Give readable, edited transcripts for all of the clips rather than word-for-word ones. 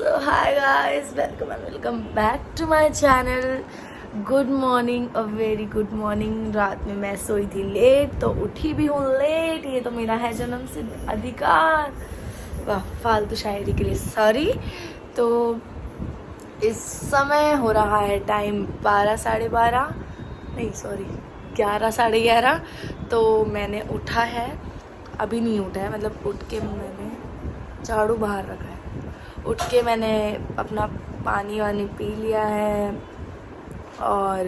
So hi guys, welcome and welcome back to my channel. Good morning, a very good morning. रात में मैं सोई थी late तो उठी भी हूँ लेट। ये तो मेरा है जन्म सिद्ध अधिकार। वाह, फालतू शायरी के लिए सॉरी। तो इस समय हो रहा है टाइम 12 साढ़े 12, नहीं सॉरी 11 साढ़े 11। तो मैंने उठा है, अभी नहीं उठा है, मतलब उठ के मैंने झाड़ू बाहर रखा है। उठ के मैंने अपना पानी वानी पी लिया है और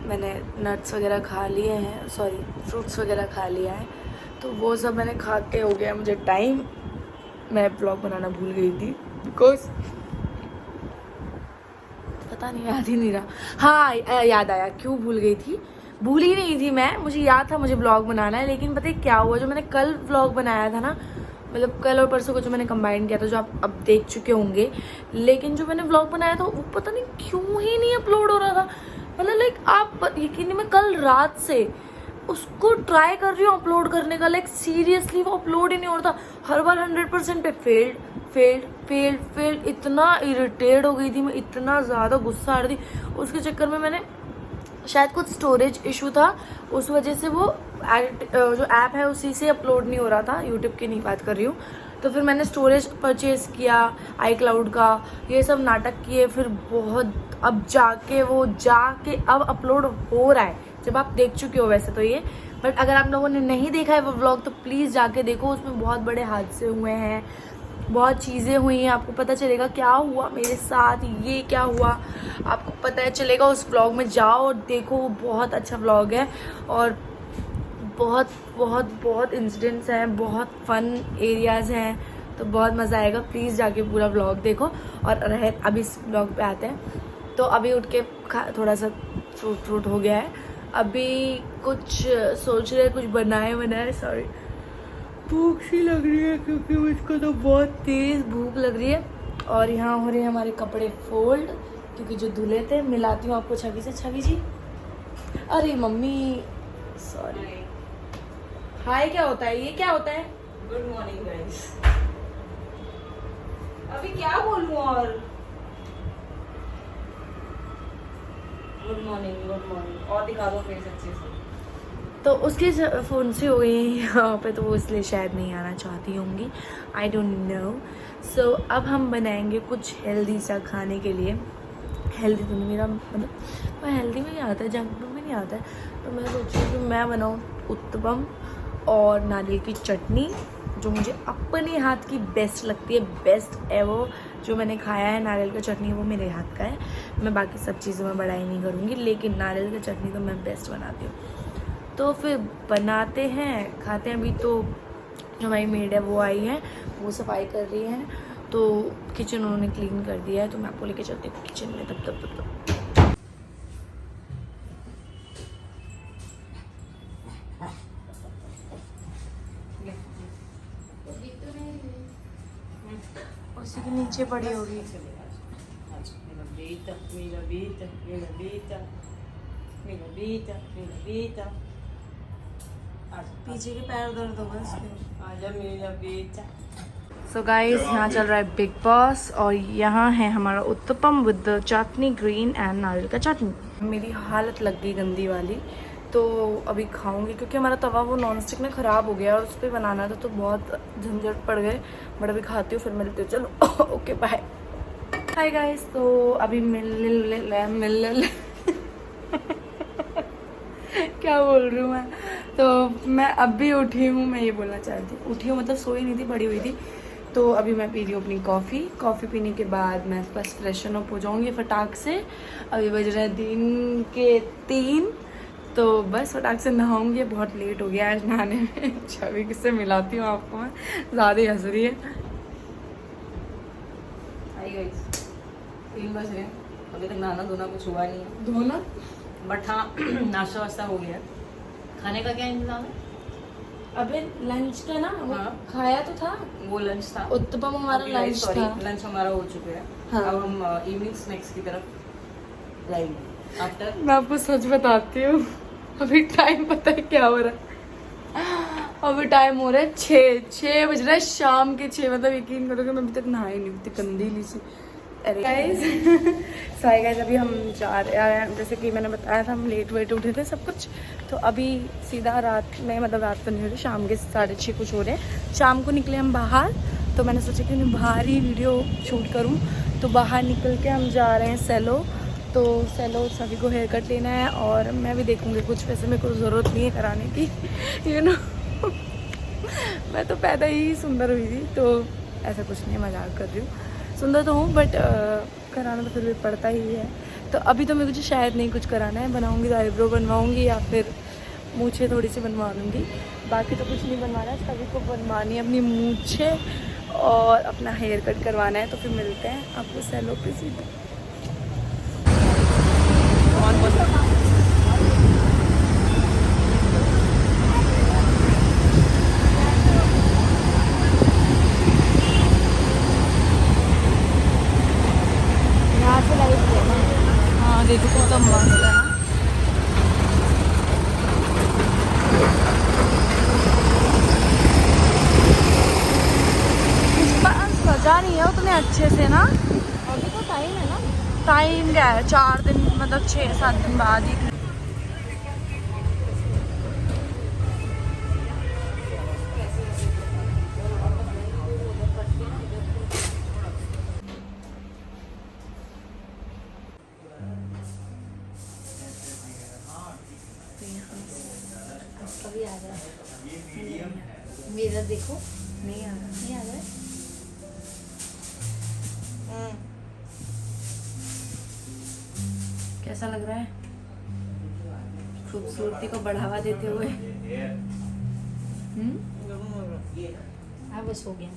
मैंने नट्स वगैरह खा लिए हैं, सॉरी फ्रूट्स वगैरह खा लिया है। तो वो सब मैंने खा के हो गया मुझे टाइम। मैं ब्लॉग बनाना भूल गई थी बिकॉज पता नहीं, याद ही नहीं रहा। हाँ याद आया, क्यों भूल गई थी। भूल ही नहीं थी मैं, मुझे याद था मुझे ब्लॉग बनाना है। लेकिन पता है क्या हुआ, जो मैंने कल ब्लॉग बनाया था ना, मतलब कल और परसों को जो मैंने कंबाइन किया था, जो आप अब देख चुके होंगे, लेकिन जो मैंने व्लॉग बनाया था वो पता नहीं क्यों ही नहीं अपलोड हो रहा था। मतलब लाइक आप यकीन नहीं, मैं कल रात से उसको ट्राई कर रही हूँ अपलोड करने का, लाइक सीरियसली वो अपलोड ही नहीं हो रहा था। हर बार 100% पे फेल्ड। इतना इरिटेट हो गई थी मैं, इतना ज़्यादा गुस्सा आ रही थी। उसके चक्कर में मैंने शायद कुछ स्टोरेज इशू था, उस वजह से वो जो ऐप है उसी से अपलोड नहीं हो रहा था। यूट्यूब की नहीं बात कर रही हूँ। तो फिर मैंने स्टोरेज परचेज़ किया iCloud का, ये सब नाटक किए। फिर बहुत अब जाके अब अपलोड हो रहा है, जब आप देख चुके हो वैसे तो ये। बट अगर आप लोगों ने नहीं देखा है वो व्लॉग तो प्लीज़ जाके देखो। उसमें बहुत बड़े हादसे हुए हैं, बहुत चीज़ें हुई हैं, आपको पता चलेगा क्या हुआ मेरे साथ, ये क्या हुआ आपको पता चलेगा। उस व्लॉग में जाओ और देखो, वो बहुत अच्छा व्लॉग है और बहुत बहुत बहुत इंसिडेंट्स हैं, बहुत फन एरियाज़ हैं, तो बहुत मज़ा आएगा। प्लीज़ जाके पूरा व्लॉग देखो। और रहे अभी इस व्लॉग पे आते हैं, तो अभी उठ के थोड़ा सा फ्रूट हो गया है। अभी कुछ सोच रहे कुछ बनाए, सॉरी भूख सी लग रही है क्योंकि मुझको तो बहुत तेज़ भूख लग रही है। और यहाँ हो रहे हैं हमारे कपड़े फोल्ड, क्योंकि जो धुले थे। मिलाती हूँ आपको छवि से। छवि जी, अरे मम्मी सॉरी। हाय क्या होता है, ये क्या होता है? Good morning guys. अभी क्या बोलूँ और गुड मॉर्निंग और दिखा दो फेस अच्छे से। तो उसके फ़ोन से हो गई यहाँ पे, तो वो इसलिए शायद नहीं आना चाहती होंगी, आई डोंट नो। सो अब हम बनाएंगे कुछ हेल्दी सा खाने के लिए। हेल्दी तो नहीं, मेरा मतलब मैं हेल्दी में नहीं आता है, जंक फूड में नहीं आता है। तो मैं सोच रही हूँ कि मैं बनाऊँ उत्तपम और नारियल की चटनी, जो मुझे अपने हाथ की बेस्ट लगती है, बेस्ट एवर। जो मैंने खाया है नारियल का चटनी वो मेरे हाथ का है। मैं बाकी सब चीज़ों में बड़ाई नहीं करूँगी, लेकिन नारियल की चटनी तो मैं बेस्ट बनाती हूँ। तो फिर बनाते हैं, खाते हैं। अभी तो जो हमारी मेड है वो आई है, वो सफाई कर रही है। तो किचन उन्होंने क्लीन कर दिया है, तो मैं आपको लेके चलती हूँ किचन में। तब उसी के नीचे पड़ी होगी। पीछे के पैर दर्द होगा इसके। सो गाइस, यहाँ चल रहा है बिग बॉस और यहाँ है हमारा uttapam with chutney, green and नारियल का चटनी। मेरी हालत लग गई गंदी वाली, तो अभी खाऊंगी क्योंकि हमारा तवा वो नॉन स्टिक में ख़राब हो गया और उस पर बनाना था, तो बहुत झंझट पड़ गए। बट अभी खाती हूँ, फिर मिलती हूँ। चलो ओके बाय। हाय गाइस, तो अभी मिल क्या बोल रही हूँ मैं। तो मैं अभी उठी हूँ, मैं ये बोलना चाहती हूँ, उठी हूँ मतलब सोई नहीं थी, बड़ी हुई थी। तो अभी मैं पी रही हूँ अपनी कॉफ़ी पीने के बाद मैं बस फ्रेशन अप हो जाऊँगी फटाक से। अभी बज रहे हैं दिन के 3, तो बस फटाक से नहाऊँगी। बहुत लेट हो गया आज नहाने में। छवि किससे मिलाती हूँ आपको मैं, ज़्यादा ही हंस रही है। 3 बज रहे हैं, अभी तक नहाना धोना कुछ हुआ नहीं है। धोना बट हाँ नाश्ता वास्ता हो गया। खाने का क्या इंतजाम है? अबे लंच का ना, हाँ। खाया तो था, वो लंच था। उत्तपम हमारा लंच था। लंच हमारा हो चुका है। हाँ। अब हम इवनिंग स्नैक्स की तरफ जाएंगे आफ्टर। मैं आपको सच बताती हूँ, अभी टाइम पता है क्या हो रहा है। अभी टाइम हो रहा है 6 बज रहा है, शाम के 6। मतलब यकीन करोगे मैं अभी तक नहाई नहीं, अभी तक गंदी ली सी। अरे गाइस सॉरी गाइस, अभी हम जा रहे हैं, जैसे कि मैंने बताया था हम लेट वेट उठे थे सब कुछ। तो अभी सीधा रात में, मतलब रात तो नहीं हो रही, शाम के 6:30 कुछ हो रहे हैं। शाम को निकले हम बाहर, तो मैंने सोचा कि मैं बाहर ही वीडियो शूट करूँ। तो बाहर निकल के हम जा रहे हैं सेलो। तो सेलो सभी को हेयर कट लेना है और मैं भी देखूँगी कुछ। वैसे मेरे को ज़रूरत नहीं है कराने की, यू नो मैं तो पैदा ही सुंदर हुई थी, तो ऐसा कुछ नहीं, मजाक कर रही हूँ। सुंदर तो हूँ बट कराना तो फिर भी पड़ता ही है। तो अभी तो मुझे शायद नहीं कुछ कराना है, बनाऊँगी तो आईब्रो बनवाऊँगी या फिर मूछें थोड़ी सी बनवा लूँगी। बाकी तो कुछ नहीं बनवाना है, सभी को बनवानी है अपनी मूछें और अपना हेयर कट करवाना है। तो फिर मिलते हैं आपको सेलो पे सीधे। यहाँ से लाइट है ना, हाँ देखो कितना मस्त है ना। सजा नहीं है उतने अच्छे से ना, अभी तो टाइम है ना। टाइम क्या है, 4 दिन, मतलब 6-7 दिन बाद ही। अभी आ रहा है मेरा, देखो नहीं आ रहा, नहीं आ रहा है। कैसा लग रहा है खूबसूरती को बढ़ावा देते हुए? हाँ बस हो गया।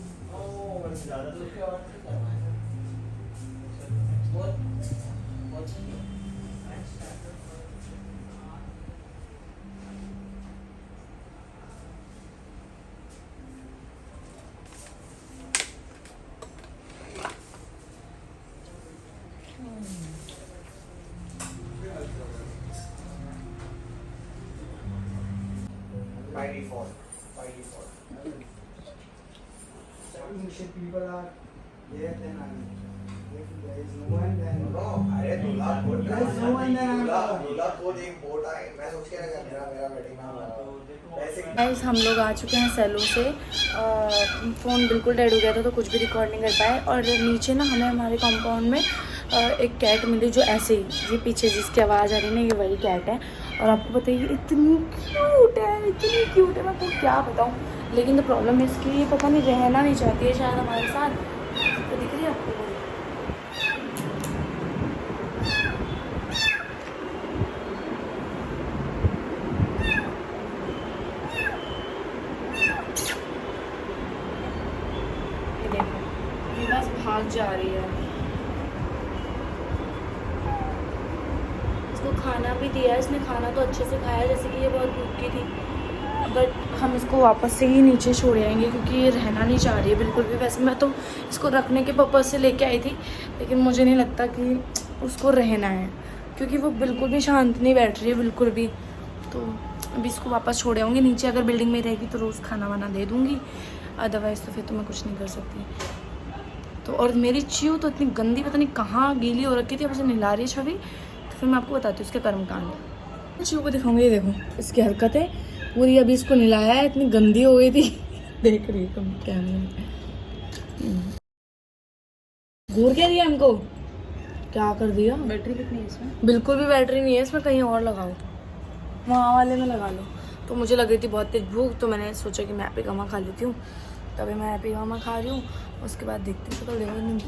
By default. Some people are there, then if there is no one, then अरे दूल्हा coat there is no one, then दूल्हा कोट एक बोट आए, मैं सोच के रखा मेरा वेडिंग में ऐसे। गाइस हम लोग आ चुके हैं सेलो से। फ़ोन बिल्कुल डेड हो गया था तो कुछ भी रिकॉर्ड नहीं कर पाए। और नीचे ना हमें हमारे कंपाउंड में एक कैट मिली जो ऐसे ही, ये पीछे जिसकी आवाज़ आ रही है ना, ये वही कैट है। और आपको बताइए इतनी क्यूट है, इतनी क्यूट है, मैं आपको क्या बताऊँ। लेकिन तो प्रॉब्लम है इसकी, ये पता नहीं रहना नहीं चाहती है शायद हमारे साथ। तो दिख रही है आपको? ये देखो, ये बस भाग जा रही है। इसको खाना भी दिया है, इसने खाना तो अच्छे से खाया, जैसे कि ये बहुत भूखी थी। बट हम इसको वापस से ही नीचे छोड़ आएंगे क्योंकि ये रहना नहीं चाह रही है बिल्कुल भी। वैसे मैं तो इसको रखने के पर्पज़ से लेके आई थी, लेकिन मुझे नहीं लगता कि उसको रहना है क्योंकि वो बिल्कुल भी शांत नहीं बैठ रही है बिल्कुल भी। तो अभी इसको वापस छोड़ आऊँगी नीचे। अगर बिल्डिंग में रहेगी तो रोज़ खाना वाना दे दूँगी, अदरवाइज़ तो फिर तो मैं कुछ नहीं कर सकती। तो और मेरी च्यू तो इतनी गंदी, पता नहीं कहाँ गीली हो रखी थी, अब उसे नहला रही है छवि। तो फिर मैं आपको बताती हूँ उसके कर्मकांड। च्यू को दिखाऊंगी, ये देखो इसकी हरकतें पूरी। अभी इसको नहलाया है, इतनी गंदी हो गई थी देख रही है तुम कैमरे में। घूर क्या दिया हमको, क्या कर दिया। बैटरी कितनी है इसमें? बिल्कुल भी बैटरी नहीं है इसमें, कहीं और लगाओ, वहाँ वाले में लगा लो। तो मुझे लग रही थी बहुत तेज भूख, तो मैंने सोचा कि मैं हैप्पी गामा खा लेती हूँ। तभी मैं हैप्पी गामा खा रही हूँ, उसके बाद देखती हूँ। तो लेकिन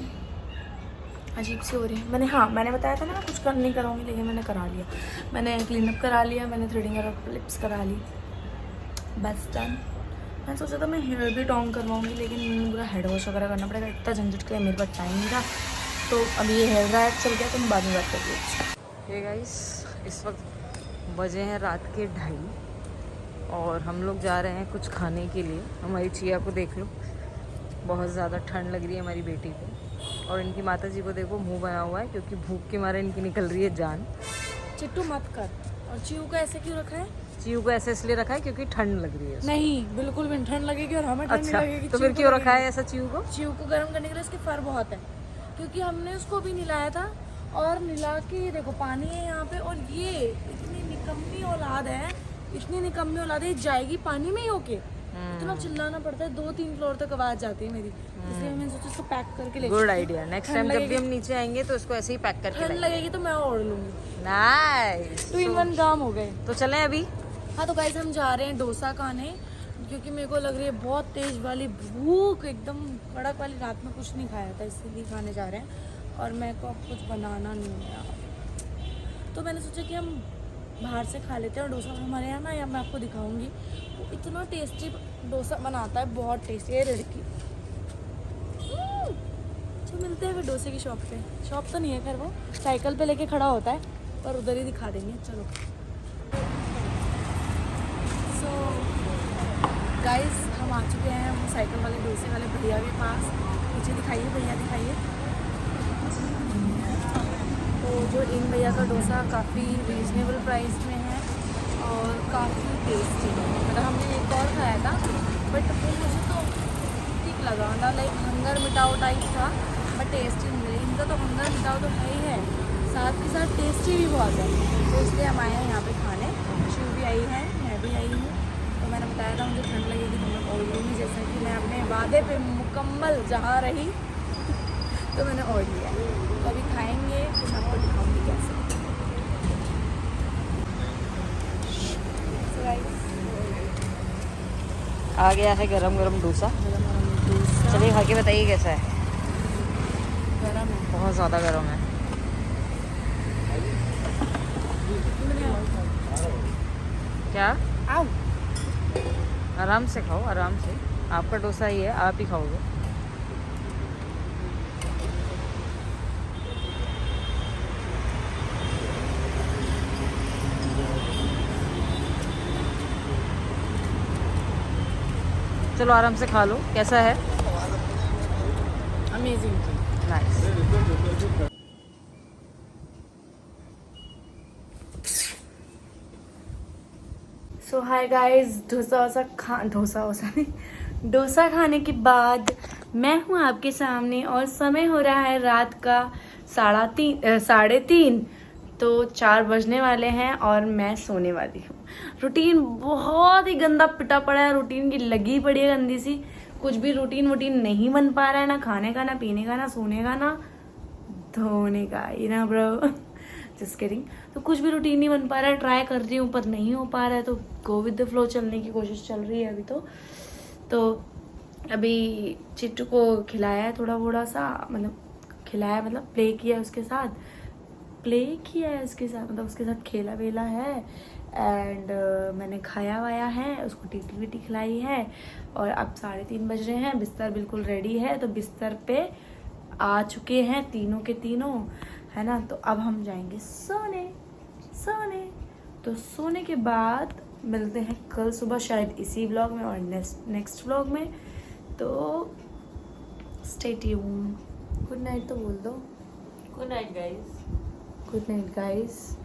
अजीब सी हो रही है। मैंने बताया था ना मैं कुछ नहीं कराऊंगी, लेकिन मैंने करा लिया। मैंने क्लीनअप करा लिया, मैंने थ्रेडिंग और क्लिप्स करा ली, बस डन। मैंने सोचा था मैं हेयर भी टॉन्ग करवाऊंगी, लेकिन पूरा हेड वॉश वगैरह करना पड़ेगा, इतना झंझट के लिए मेरे पास टाइम नहीं था। तो अभी ये हेयर ड्रायर चल गया, तो मैं बाद में बात करती हूँ। हे गाइस, इस वक्त बजे हैं रात के 2:30 और हम लोग जा रहे हैं कुछ खाने के लिए। हमारी चिया को देख लो, बहुत ज़्यादा ठंड लग रही है हमारी बेटी को। और इनकी माता जी को देखो, मुंह बना हुआ है क्योंकि भूख के मारे इनकी निकल रही है जान। चिट्टू मत कर। और चिऊ को ऐसे क्यों रखा है? चीयू को ऐसे इसलिए रखा है क्योंकि ठंड लग रही है उसको। नहीं, बिल्कुल भी नहीं, ठंड लगेगी और हमें ठंड अच्छा, नहीं लगेगी। तो फिर क्यों रखा है ऐसा चीयू को? चीयू को गर्म करने के लिए इसके फर बहुत है, क्योंकि हमने उसको भी नहलाया था और नहला के ये देखो पानी है यहाँ पे, और ये इतनी निकम्मी औलाद है, इतनी निकम्मी औलाद है, जाएगी पानी में ही होके। इतना चिल्लाना पड़ता है, 2-3 फ्लोर तक आवाज जाती है मेरी, इसलिए मैंने सोचा इसको पैक करके ले। Good idea. नेक्स्ट टाइम जब भी हम नीचे आएंगे तो इसको ऐसे ही पैक करके ठंड लगेगी तो मैं ओढ़ लूंगी। नाइस। 2 in 1 काम हो गए। तो चलें अभी। हाँ तो गाइस हम जा रहे हैं डोसा खाने, क्योंकि मेरे को लग रही है बहुत तेज वाली भूख, एकदम कड़क वाली। रात में कुछ नहीं खाया था इसीलिए खाने जा रहे हैं, और मेरे को अब कुछ बनाना नहीं है, तो मैंने सोचा कि हम बाहर से खा लेते हैं। और डोसा हमारे यहाँ ना, या मैं आपको दिखाऊंगी, वो इतना टेस्टी डोसा बनाता है, बहुत टेस्टी है लड़की। तो मिलते हैं फिर डोसे की शॉप पे। शॉप तो नहीं है खैर, वो साइकिल पे लेके खड़ा होता है, पर उधर ही दिखा देंगे। चलो सो गाइस हम आ चुके हैं वो साइकिल वाले डोसे वाले भैया के पास। पीछे दिखाइए भैया, दिखाइए। तो जो इन भैया का डोसा काफ़ी रीजनेबल प्राइस में है और काफ़ी टेस्टी है। मतलब हमने एक और खाया था, बट वो मुझे तो ठीक लगा, मतलब लाइक हंगर मिटाओ टाइप था, बट टेस्टी नहीं लगी। इनका तो हंगर मिटाओ तो है ही है, साथ के साथ टेस्टी भी बहुत है। तो इसलिए हम आए हैं यहाँ पे खाने। शिव भी आई है, मैं भी आई हूँ। तो मैंने बताया था मुझे ठंड लगेगी तो मैं ऑर्डर लूँगी, जैसा कि मैं अपने वादे पे मुकम्मल जहाँ रही तो मैंने ऑर्डर लिया। तो अभी खाएंगे, तो मैं आपको दिखाऊँगी कैसे। So guys, आ गया है गरम गरम डोसा। डोसा चलिए खा के बताइए कैसा है। गरम है। बहुत ज़्यादा गरम है। क्या? आओ। आराम से खाओ, आराम से। आपका डोसा ही है, आप ही खाओगे। चलो आराम से खा लो। कैसा है? अमेजिंग। नाइस। सो हाय गाइस, डोसा खाने के बाद मैं हूँ आपके सामने, और समय हो रहा है रात का 3:30। तो 4 बजने वाले हैं और मैं सोने वाली हूँ। रूटीन बहुत ही गंदा पिटा पड़ा है, रूटीन की लगी पड़ी है गंदी सी। कुछ भी रूटीन नहीं बन पा रहा है, ना खाने का, ना पीने का, ना सोने का, ना धोने का, ये ना ब्रो, जस्ट किडिंग। तो कुछ भी रूटीन नहीं बन पा रहा है, ट्राई कर रही हूँ पर नहीं हो पा रहा है, तो गो विद द फ्लो चलने की कोशिश चल रही है अभी। तो अभी चिट्टू को खिलाया है थोड़ा सा, मतलब खिलाया मतलब प्ले किया है उसके साथ, मतलब उसके साथ खेला वेला है। एंड मैंने खाया वाया है, उसको टीटी वीटी खिलाई है। और अब 3:30 बज रहे हैं, बिस्तर बिल्कुल रेडी है, तो बिस्तर पे आ चुके हैं तीनों के तीनों, है ना। तो अब हम जाएंगे सोने। तो सोने के बाद मिलते हैं कल सुबह, शायद इसी व्लॉग में और नेक्स्ट व्लॉग में। तो स्टे ट्यून्ड। गुड नाइट तो बोल दो। Good night guys. Good night guys.